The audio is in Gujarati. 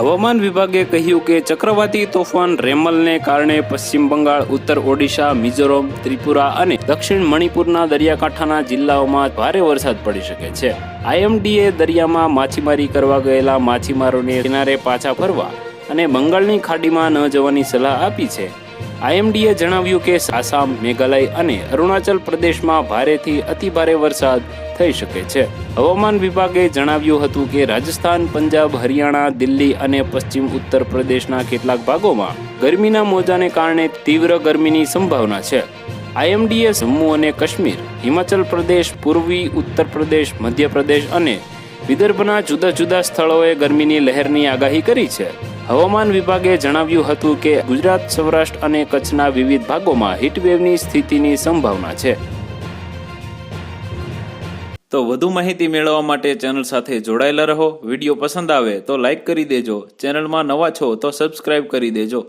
હવામાન વિભાગે કહ્યું કે ચક્રવાતી તોફાન રેમલને કારણે પશ્ચિમ બંગાળ, ઉત્તર ઓડિશા, મિઝોરમ, ત્રિપુરા અને દક્ષિણ મણિપુરના દરિયાકાંઠાના જિલ્લાઓમાં ભારે વરસાદ પડી શકે છે. IMDએ દરિયામાં માછીમારી કરવા ગયેલા માછીમારોને કિનારે પાછા ફરવા અને બંગાળની ખાડીમાં ન જવાની સલાહ આપી છે. IMDએ જણાવ્યું કે આસામ, મેઘાલય અને અરુણાચલ પ્રદેશમાં ભારેથી અતિભારે વરસાદ થઈ શકે છે. હવામાન વિભાગે જણાવ્યું હતું કે રાજસ્થાન, પંજાબ, હરિયાણા, દિલ્હી અને પશ્ચિમ ઉત્તર પ્રદેશના કેટલાક ભાગોમાં ગરમીના મોજાને કારણે તીવ્ર ગરમીની સંભાવના છે. IMDએ જમ્મુ અને કાશ્મીર, હિમાચલ પ્રદેશ, પૂર્વી ઉત્તર પ્રદેશ, મધ્યપ્રદેશ અને વિદર્ભના જુદા જુદા સ્થળોએ ગરમીની લહેરની આગાહી કરી છે. હવામાન વિભાગે જણાવ્યું હતું કે ગુજરાત, સૌરાષ્ટ્ર અને કચ્છના વિવિધ ભાગોમાં હીટવેવની સ્થિતિની સંભાવના છે. તો વધુ માહિતી મેળવવા માટે ચેનલ સાથે જોડાયેલા રહો. વિડીયો પસંદ આવે તો લાઈક કરી દેજો. ચેનલમાં નવા છો તો સબસ્ક્રાઇબ કરી દેજો.